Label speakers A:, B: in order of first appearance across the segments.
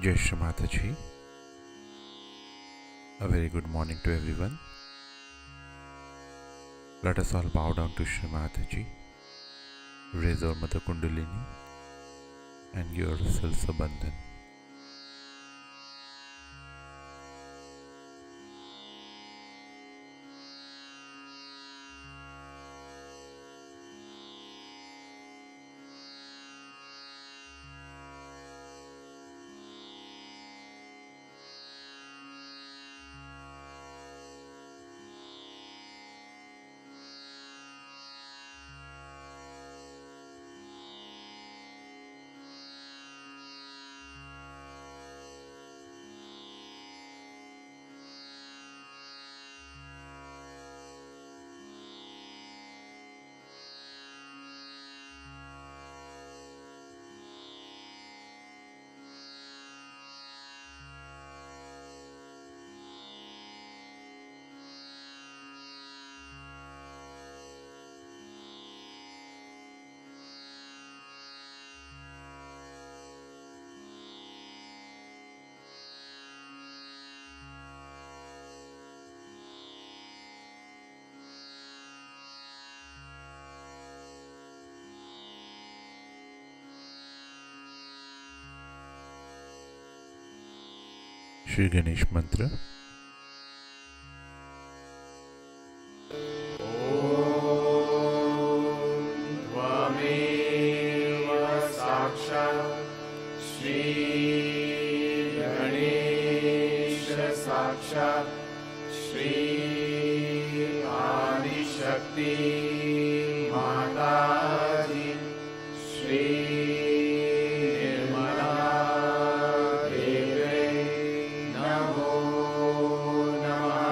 A: Jai Shri Mataji. A very good morning to everyone. Let us all bow down to Shri Mataji, raise our Mother Kundalini, and give ourselves a bandhan. Shri Ganesh Mantra.
B: साक्षात् श्री आदिशक्ति माताजी श्री निर्मला देवे नमो नमः।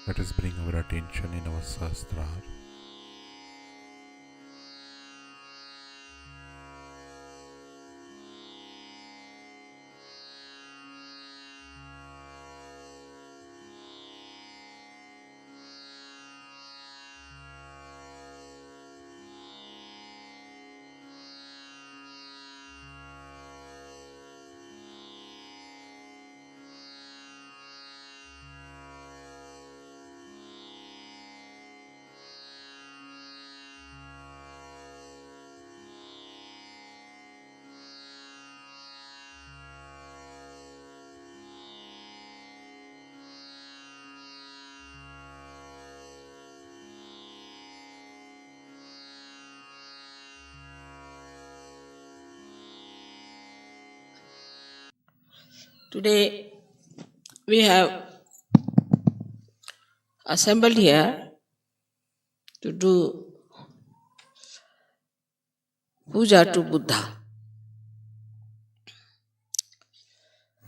A: Let us bring our attention in our Sahasrara.
C: Today we have assembled here to do puja to Buddha.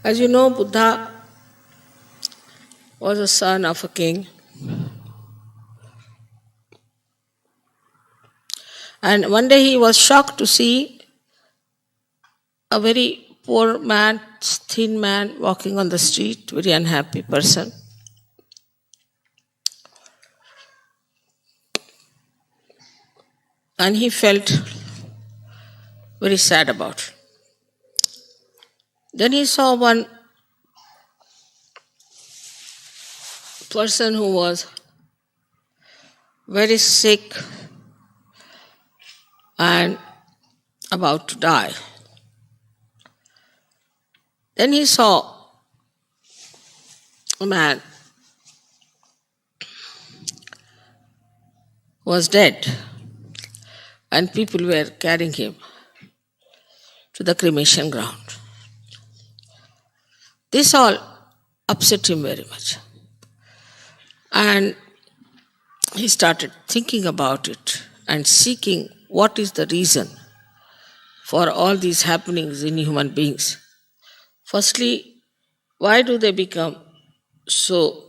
C: As you know, Buddha was a son of a king, and one day he was shocked to see a very poor man, thin man walking on the street, very unhappy person. And he felt very sad about it. Then he saw one person who was very sick and about to die. Then he saw a man who was dead, and people were carrying him to the cremation ground. This all upset him very much. And he started thinking about it and seeking what is the reason for all these happenings in human beings. Firstly, why do they become so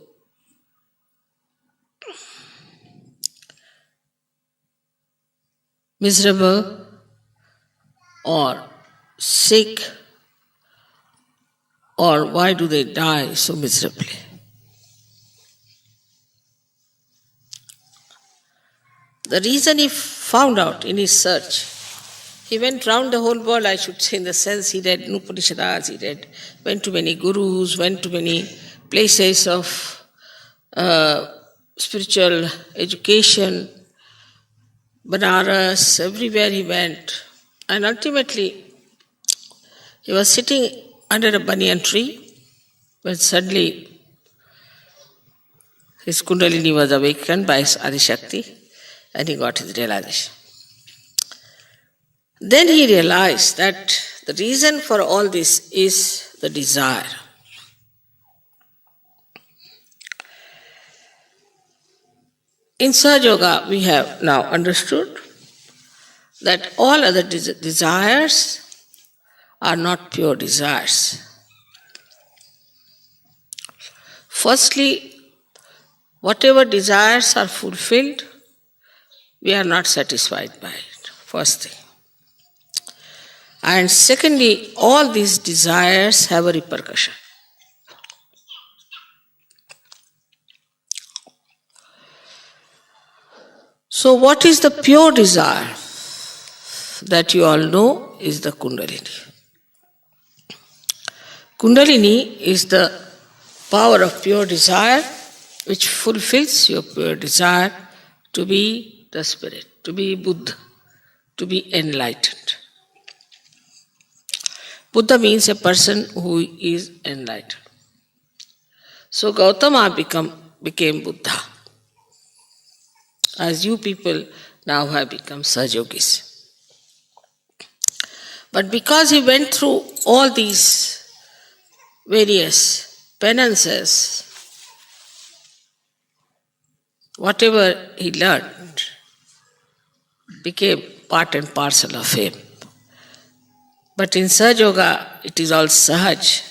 C: miserable or sick, or why do they die so miserably? The reason he found out in his search, he went round the whole world, I should say, in the sense he read Upanishads, went to many gurus, went to many places of spiritual education, Banaras, everywhere he went. And ultimately, he was sitting under a banyan tree when suddenly his Kundalini was awakened by his Adishakti and he got his realization. Then he realized that the reason for all this is the desire. In Sahaja Yoga, we have now understood that all other desires are not pure desires. Firstly, whatever desires are fulfilled, we are not satisfied by it, first thing. And secondly, all these desires have a repercussion. So what is the pure desire? That you all know is the Kundalini. Kundalini is the power of pure desire which fulfills your pure desire to be the spirit, to be Buddha, to be enlightened. Buddha means a person who is enlightened. So Gautama became Buddha, as you people now have become Sahajogis. But because he went through all these various penances, whatever he learned became part and parcel of him. But in Sahaja Yoga, it is all Sahaj.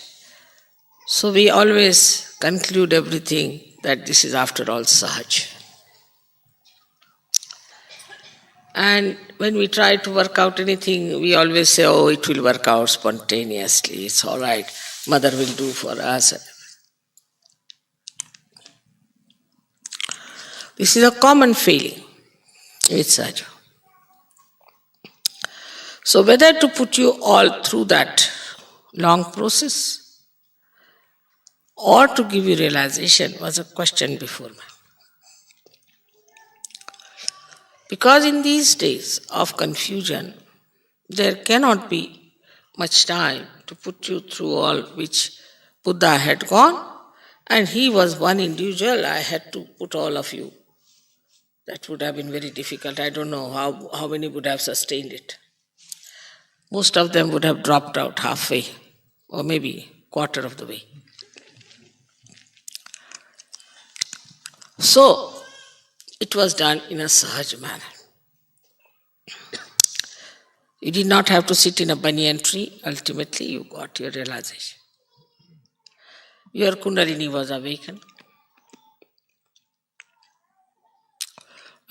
C: So we always conclude everything that this is after all Sahaj. And when we try to work out anything, we always say, oh, it will work out spontaneously, it's all right, mother will do for us. This is a common feeling with Sahaja. So whether to put you all through that long process or to give you realization was a question before me. Because in these days of confusion, there cannot be much time to put you through all which Buddha had gone, and he was one individual, I had to put all of you. That would have been very difficult. I don't know how many would have sustained it. Most of them would have dropped out halfway, or maybe quarter of the way. So, it was done in a Sahaj manner. You did not have to sit in a banyan tree. Ultimately, you got your realization. Your Kundalini was awakened.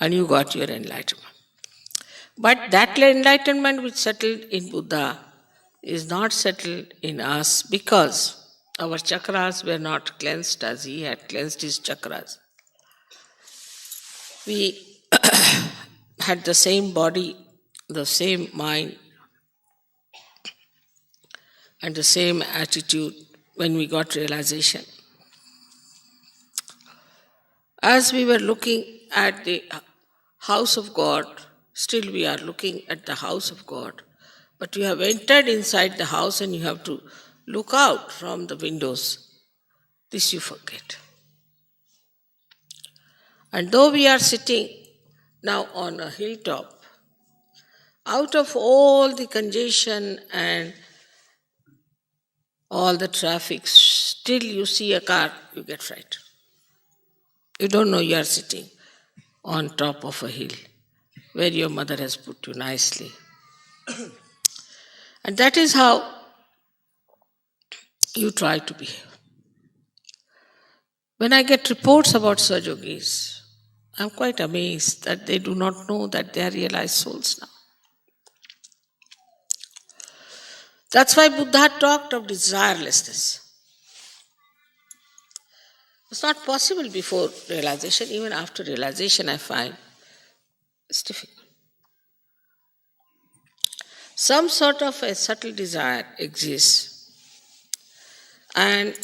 C: And you got your enlightenment. But that enlightenment which settled in Buddha is not settled in us because our chakras were not cleansed as he had cleansed his chakras. We had the same body, the same mind, and the same attitude when we got realization. As we were looking at the house of God, still we are looking at the house of God, but you have entered inside the house and you have to look out from the windows. This you forget. And though we are sitting now on a hilltop, out of all the congestion and all the traffic, still you see a car, you get frightened. You don't know you are sitting on top of a hill where your mother has put you nicely. And that is how you try to behave. When I get reports about Sahajogis, I'm quite amazed that they do not know that they are realized souls now. That's why Buddha talked of desirelessness. It's not possible before realization. Even after realization, I find it's difficult. Some sort of a subtle desire exists, and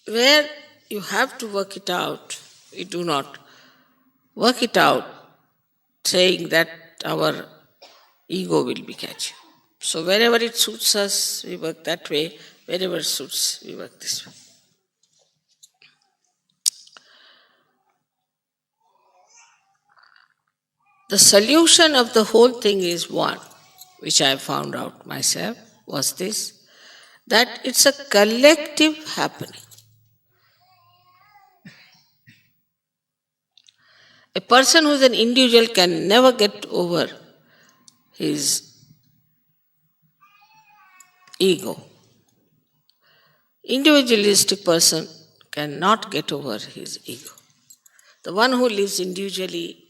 C: where you have to work it out, we do not work it out saying that our ego will be catching. So wherever it suits us, we work that way. Wherever it suits, we work this way. The solution of the whole thing is one, which I found out myself, was this, that it's a collective happening. A person who is an individual can never get over his ego. Individualistic person cannot get over his ego. The one who lives individually,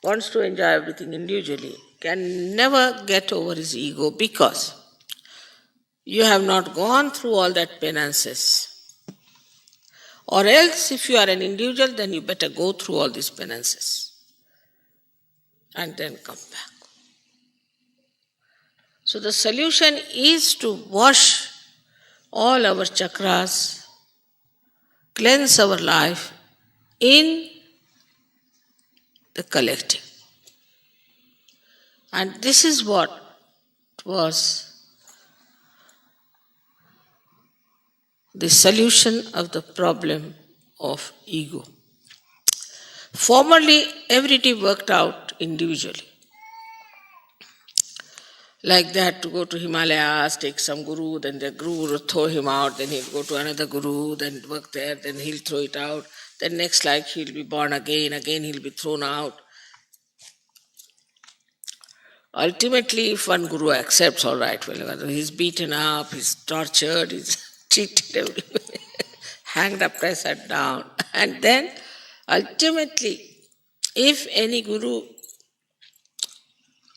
C: wants to enjoy everything individually, can never get over his ego because you have not gone through all that penances. Or else, if you are an individual, then you better go through all these penances and then come back. So the solution is to wash all our chakras, cleanse our life in the collective. And this is what was the solution of the problem of ego. Formerly, everything worked out individually. Like they had to go to Himalayas, take some guru, then the guru would throw him out, then he'll go to another guru, then work there, then he'll throw it out. Then next like he'll be born again he'll be thrown out. Ultimately, if one guru accepts, all right, well, he's beaten up, he's tortured, he's cheated everywhere, hanged upside down. And then ultimately, if any guru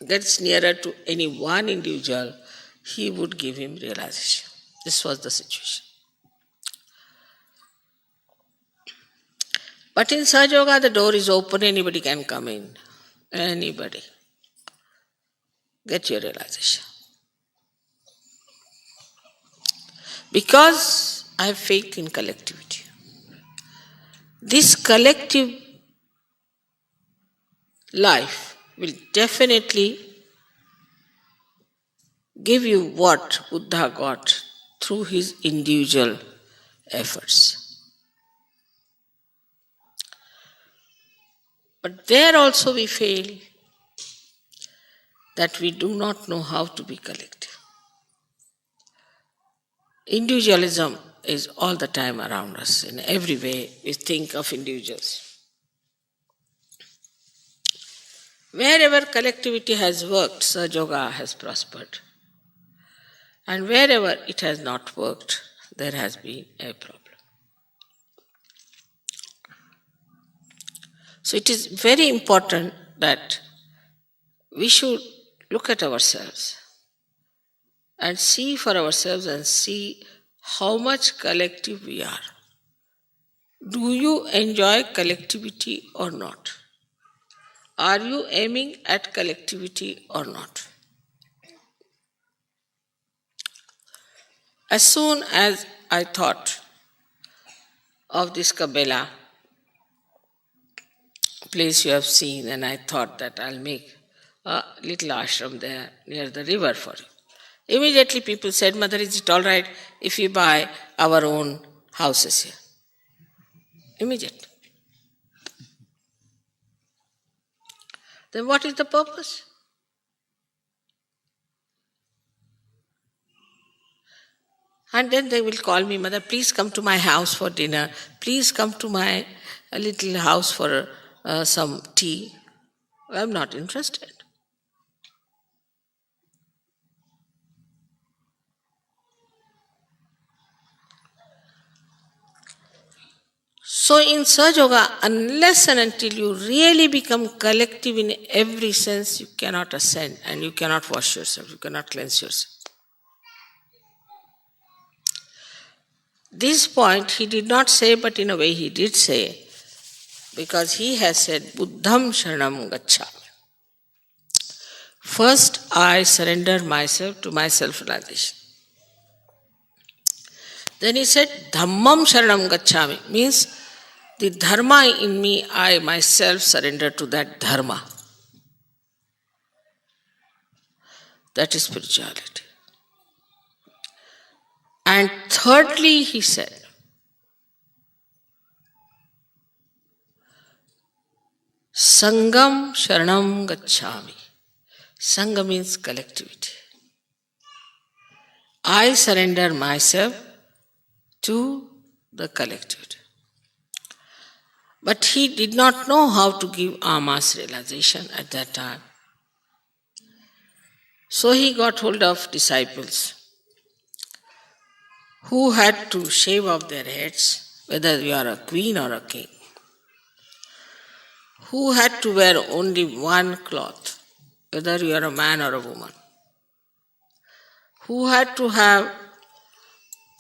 C: gets nearer to any one individual, he would give him realization. This was the situation. But in Sahaja Yoga, the door is open, anybody can come in. Anybody. Get your realization. Because I have faith in collectivity. This collective life will definitely give you what Buddha got through his individual efforts. But there also we fail that we do not know how to be collective. Individualism is all the time around us. In every way, we think of individuals. Wherever collectivity has worked, Sahaja Yoga has prospered. And wherever it has not worked, there has been a problem. So it is very important that we should look at ourselves and see for ourselves and see how much collective we are. Do you enjoy collectivity or not? Are you aiming at collectivity or not? As soon as I thought of this Kabela place you have seen, and I thought that I'll make a little ashram there near the river for you. Immediately people said, Mother, is it all right if we buy our own houses here? Immediately. Then what is the purpose? And then they will call me, Mother, please come to my house for dinner. Please come to my little house for some tea. I'm not interested. So in Sahaja Yoga, unless and until you really become collective in every sense, you cannot ascend and you cannot wash yourself, you cannot cleanse yourself. This point he did not say, but in a way he did say, because he has said, Buddham Sharanam Gacchami. First, I surrender myself to my self-realization. Then he said, Dhammam Sharanam Gacchami, means the dharma in me, I myself surrender to that dharma. That is spirituality. And thirdly, he said, Sangam Sharanam Gacchami. Sangha means collectivity. I surrender myself to the collectivity. But he did not know how to give Ama's realization at that time. So he got hold of disciples who had to shave off their heads, whether you are a queen or a king, who had to wear only one cloth, whether you are a man or a woman, who had to have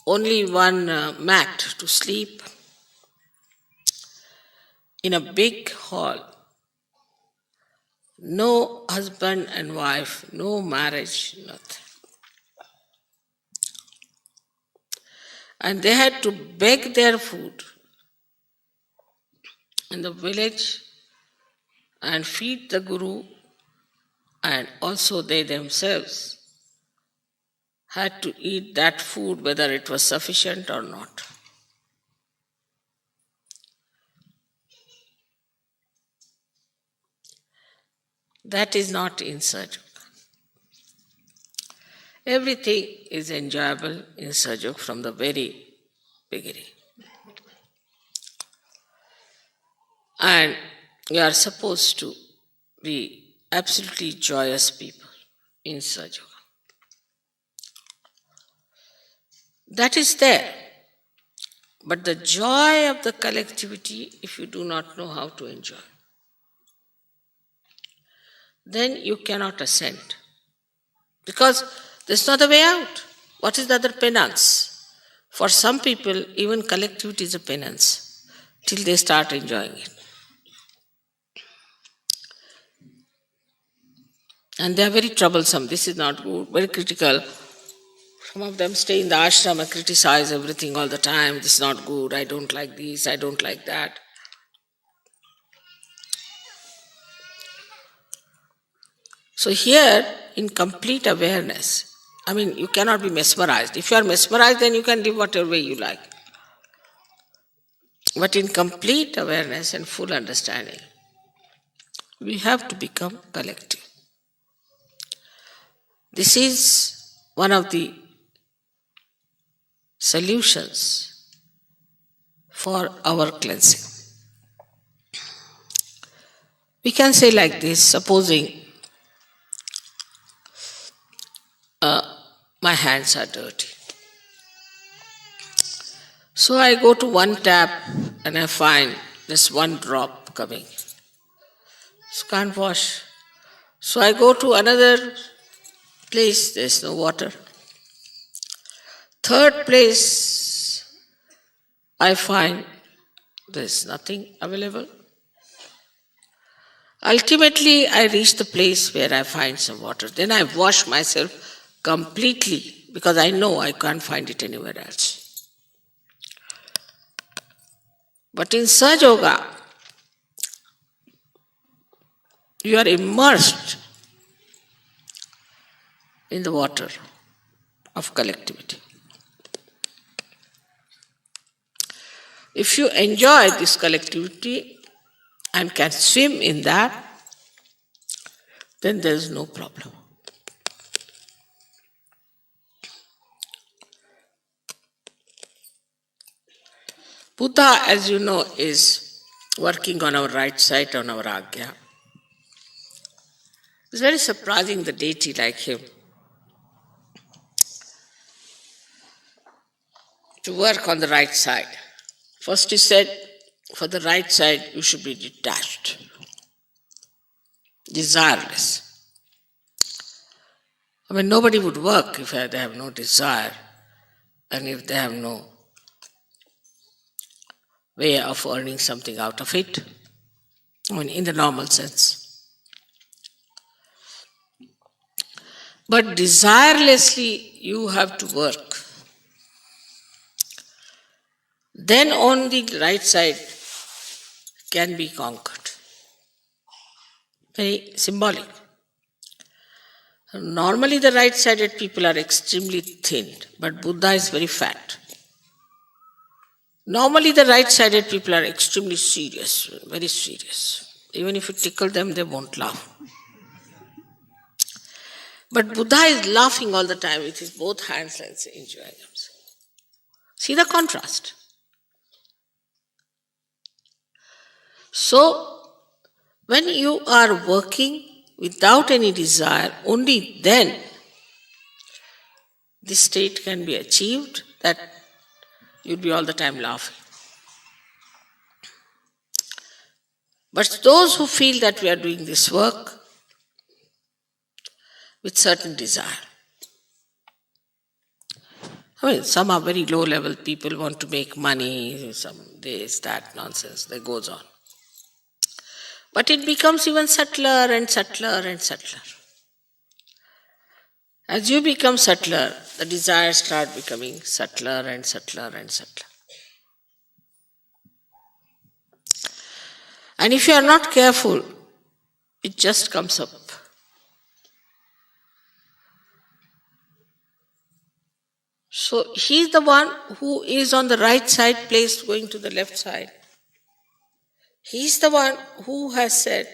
C: only one mat to sleep in a big hall, no husband and wife, no marriage, nothing. And they had to beg their food in the village and feed the Guru, and also they themselves had to eat that food whether it was sufficient or not. That is not in Sahaja Yoga. Everything is enjoyable in Sahaja Yoga from the very beginning. And you are supposed to be absolutely joyous people in Sahaja Yoga. That is there. But the joy of the collectivity, if you do not know how to enjoy, then you cannot ascend. Because there's not a way out. What is the other penance? For some people, even collectivity is a penance till they start enjoying it. And they are very troublesome. This is not good, very critical. Some of them stay in the ashram and criticize everything all the time. This is not good, I don't like this, I don't like that. So here, in complete awareness, you cannot be mesmerized. If you are mesmerized, then you can live whatever way you like. But in complete awareness and full understanding, we have to become collective. This is one of the solutions for our cleansing. We can say like this, supposing my hands are dirty. So I go to one tap and I find there's one drop coming. So can't wash. So I go to another place, there's no water. Third place, I find there's nothing available. Ultimately, I reach the place where I find some water. Then I wash myself completely because I know I can't find it anywhere else. But in Sahaja Yoga, you are immersed in the water of collectivity. If you enjoy this collectivity and can swim in that, then there is no problem. Buddha, as you know, is working on our right side, on our Agya. It's very surprising, the deity like him, to work on the right side. First he said, for the right side you should be detached, desireless. Nobody would work if they have no desire and if they have no way of earning something out of it, in the normal sense. But desirelessly you have to work. Then only the right side can be conquered. Very symbolic. Normally the right-sided people are extremely thin, but Buddha is very fat. Normally the right-sided people are extremely serious, very serious. Even if you tickle them, they won't laugh. But Buddha is laughing all the time with his both hands and enjoying himself. See the contrast. So, when you are working without any desire, only then this state can be achieved, that you'll be all the time laughing. But those who feel that we are doing this work with certain desire, some are very low level people, want to make money, some this, that nonsense, that goes on. But it becomes even subtler and subtler and subtler. As you become subtler, the desires start becoming subtler and subtler and subtler. And if you are not careful, it just comes up. So he is the one who is on the right side placed going to the left side. He is the one who has said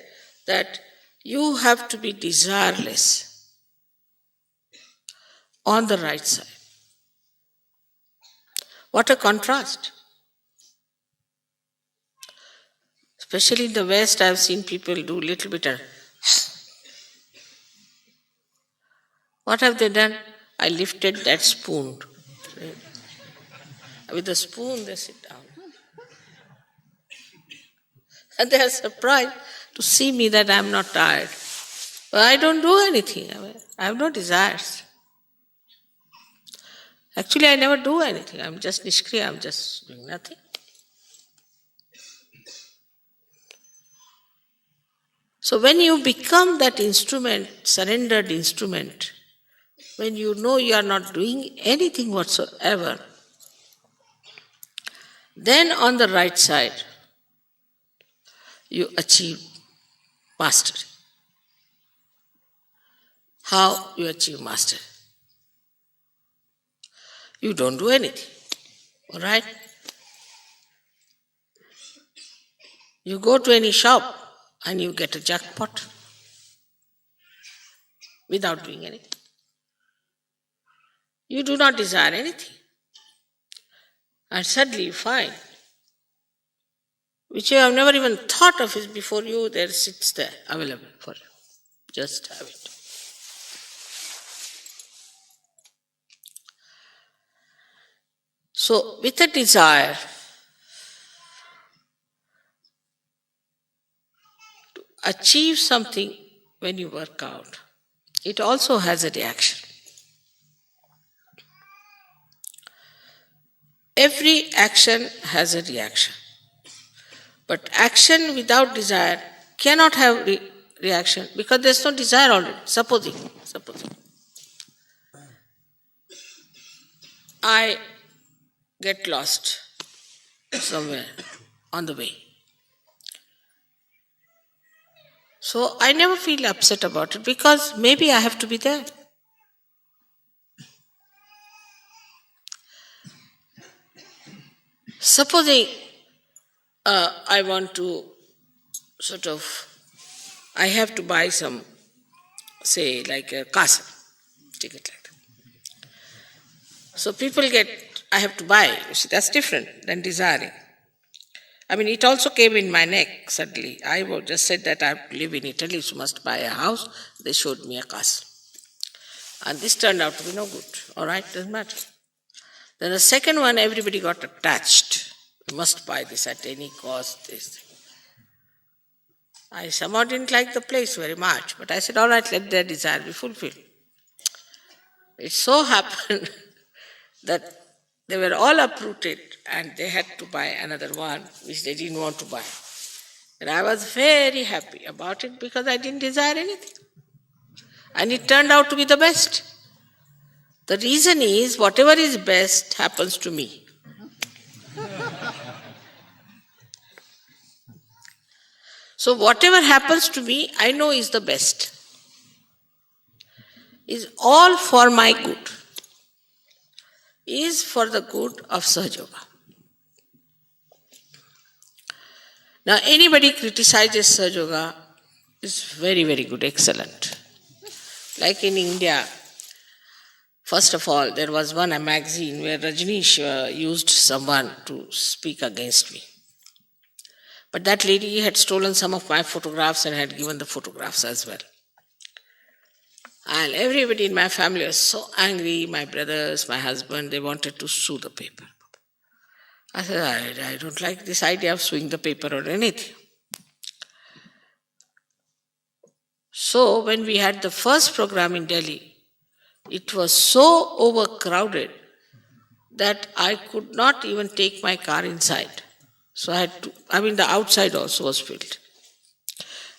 C: that you have to be desireless on the right side. What a contrast. Especially in the West, I have seen people do little bit of... What have they done? I lifted that spoon. With the spoon they sit And they are surprised to see me that I am not tired. But I don't do anything. I have no desires. Actually, I never do anything. I'm just nishkriya. I'm just doing nothing. So when you become that instrument, surrendered instrument, when you know you are not doing anything whatsoever, then on the right side, you achieve mastery. How you achieve mastery? You don't do anything, all right? You go to any shop and you get a jackpot without doing anything. You do not desire anything. And suddenly you find, which you have never even thought of is before you, there sits there, available for you. Just have it. So, with a desire to achieve something when you work out, it also has a reaction. Every action has a reaction. But action without desire cannot have reaction because there's no desire already. Supposing I get lost somewhere on the way. So I never feel upset about it because maybe I have to be there. Supposing I want to I have to buy some, say, like a castle, take it like that. So people I have to buy, you see, that's different than desiring. I mean, it also came in my neck suddenly. I just said that I have to live in Italy, so must buy a house. They showed me a castle. And this turned out to be no good. All right, doesn't matter. Then the second one, everybody got attached. You must buy this at any cost, this thing. I somehow didn't like the place very much, but I said, all right, let their desire be fulfilled. It so happened that they were all uprooted and they had to buy another one which they didn't want to buy. And I was very happy about it because I didn't desire anything. And it turned out to be the best. The reason is whatever is best happens to me. So whatever happens to me, I know is the best. Is all for my good. Is for the good of Sahaja Yoga. Now anybody criticizes Sahaja Yoga is very, very good, excellent. Like in India, first of all, there was a magazine where Rajneesh used someone to speak against me. But that lady had stolen some of my photographs and had given the photographs as well. And everybody in my family was so angry, my brothers, my husband, they wanted to sue the paper. I said, I don't like this idea of suing the paper or anything. So when we had the first program in Delhi, it was so overcrowded that I could not even take my car inside. So the outside also was filled.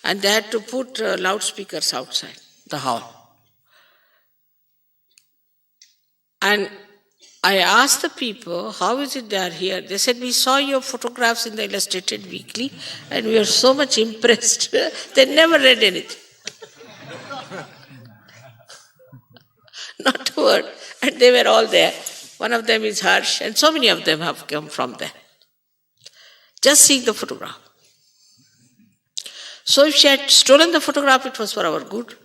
C: And they had to put loudspeakers outside the hall. And I asked the people, how is it they are here? They said, we saw your photographs in the Illustrated Weekly and we were so much impressed. They never read anything. Not a word. And they were all there. One of them is Harsh, and so many of them have come from there. Just seeing the photograph. So if she had stolen the photograph, it was for our good.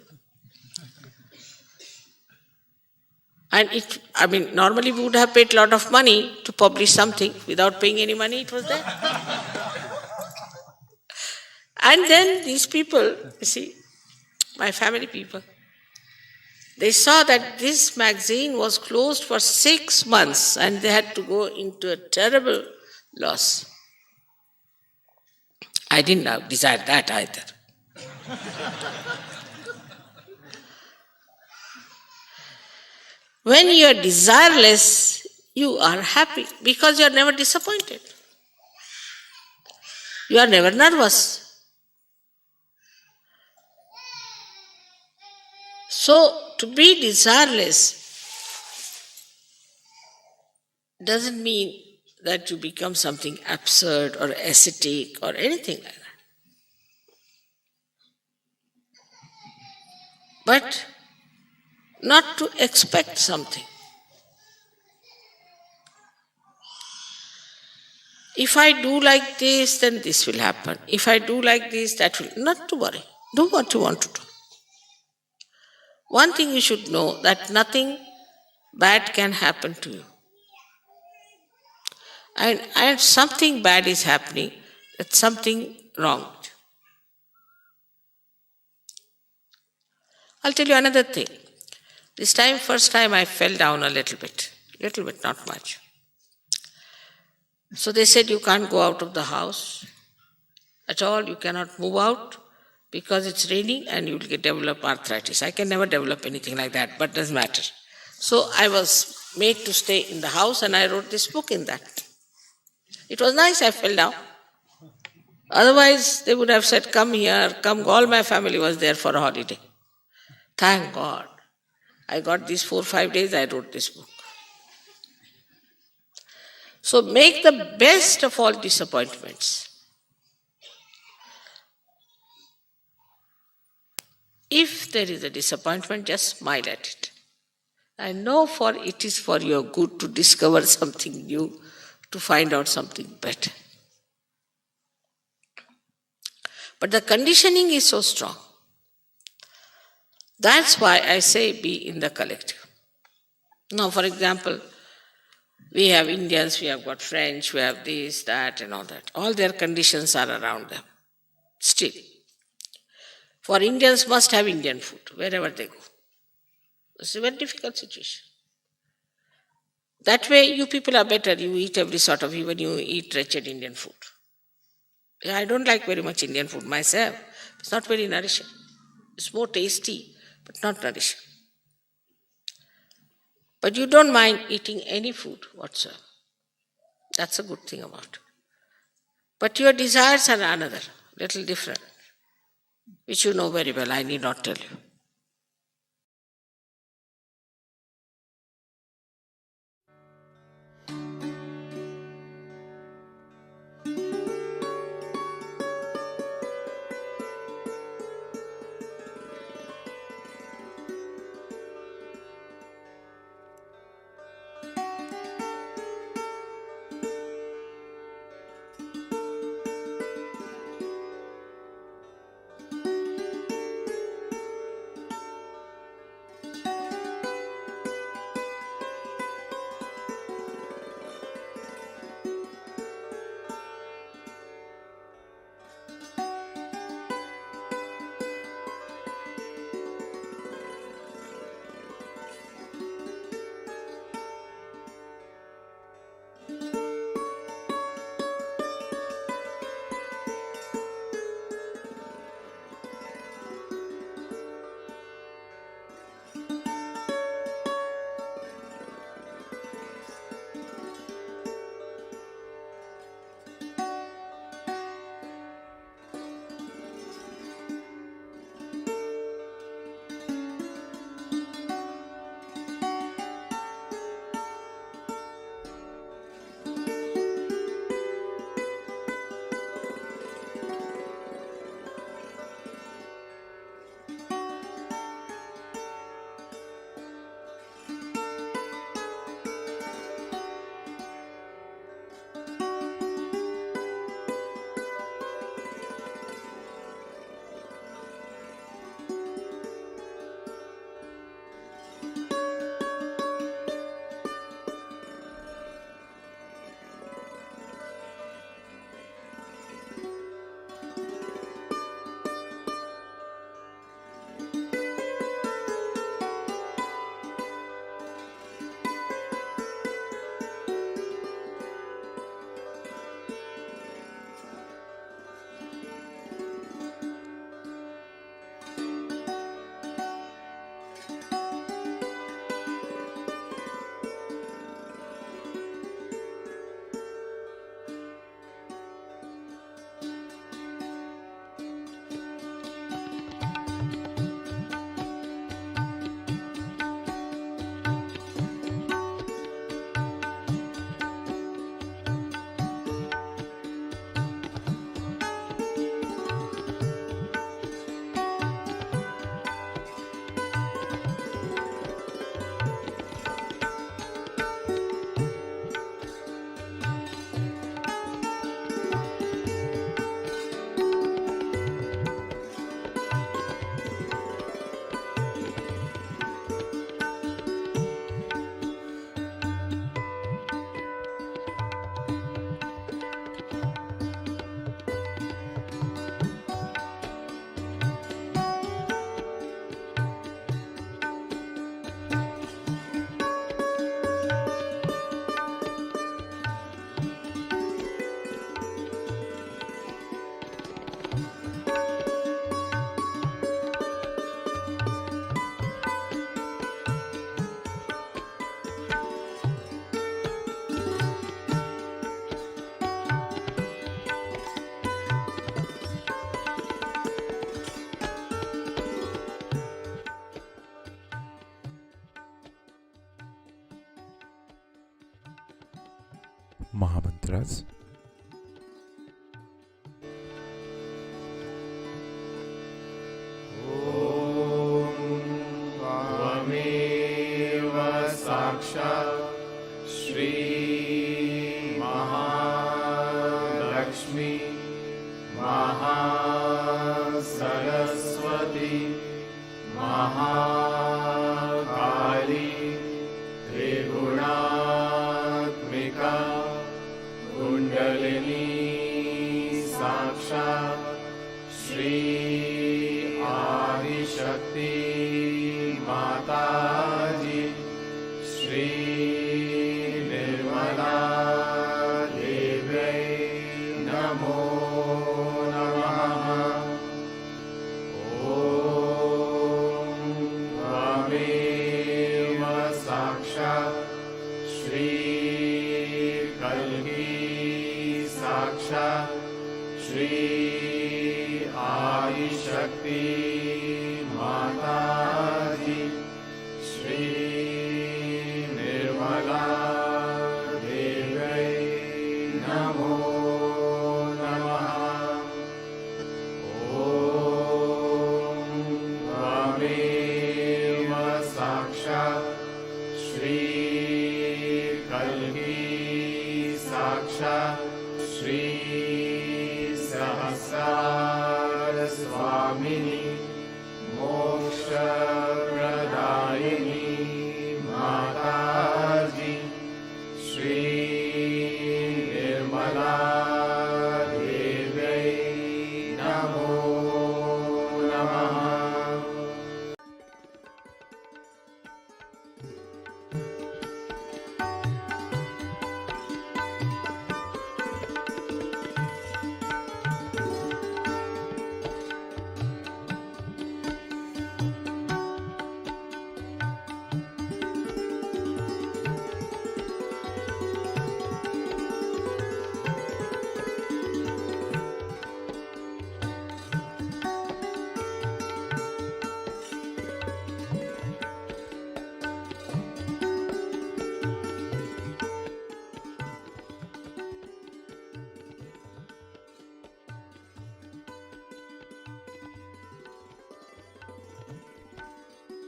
C: And normally we would have paid a lot of money to publish something. Without paying any money, it was there. And then these people, you see, my family people, they saw that this magazine was closed for 6 months and they had to go into a terrible loss. I didn't desire that either. When you are desireless, you are happy because you are never disappointed. You are never nervous. So, to be desireless doesn't mean that you become something absurd or ascetic or anything like that. But not to expect something. If I do like this, then this will happen. If I do like this, that will. Not to worry. Do what you want to do. One thing you should know, that nothing bad can happen to you. And something bad is happening, that's something wrong. I'll tell you another thing. This time, first time I fell down a little bit, not much. So they said you can't go out of the house at all, you cannot move out because it's raining and you will develop arthritis. I can never develop anything like that, but doesn't matter. So I was made to stay in the house and I wrote this book in that. It was nice, I fell down. Otherwise, they would have said, come here, come. All my family was there for a holiday. Thank God. I got these 4 or 5 days, I wrote this book. So make the best of all disappointments. If there is a disappointment, just smile at it. I know for it is for your good to discover something new, to find out something better. But the conditioning is so strong. That's why I say be in the collective. Now, for example, we have Indians, we have got French, we have this, that, and all that. All their conditions are around them. Still. For Indians must have Indian food wherever they go. It's a very difficult situation. That way you people are better. You eat every sort of, even you eat wretched Indian food. I don't like very much Indian food myself. It's not very nourishing. It's more tasty, but not nourishing. But you don't mind eating any food whatsoever. That's a good thing about it. But your desires are another, little different, which you know very well. I need not tell you.
A: mantras.
B: त्वमेव साक्षात् श्री महालक्ष्मी महासरस्वती महाकाली त्रिगुणात्मिका कुण्डलिनी साक्षात् श्री आदिशक्ति माताजी श्री निर्मला देव्यै नमो नमः। ॐ त्वमेव साक्षात् श्री कल्की साक्षात् श्री आदिशक्ति माताजी श्री निर्मला देव्यै नमो नमः। ॐ त्वमेव साक्षात् श्री कल्की साक्षात् श्री सहस्रार स्वामिनी मोक्षप्रदायिनी माताजी श्री निर्मला देव्यै नमो नमः।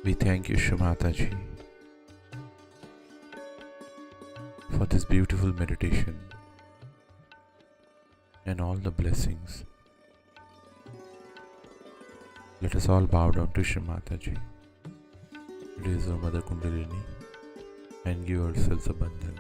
A: We thank you, Shri Mataji, for this beautiful meditation and all the blessings. Let us all bow down to Shri Mataji, raise our Mother Kundalini, and give ourselves a bandhan.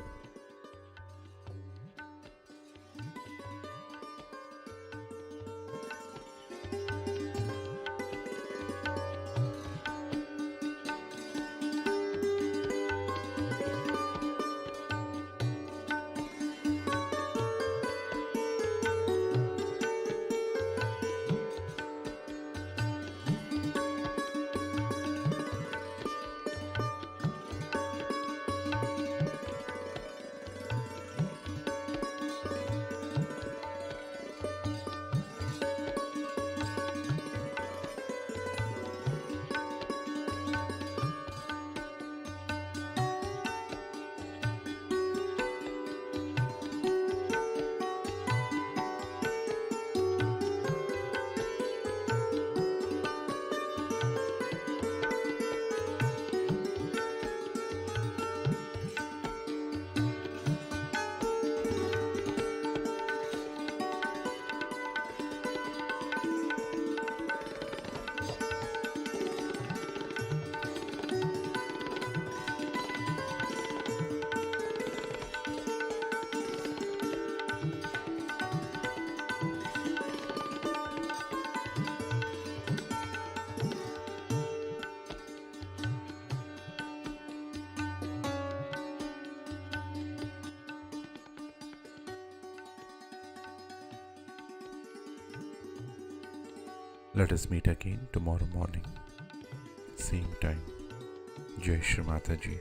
A: Let us meet again tomorrow morning, same time. Jai Shri Mataji.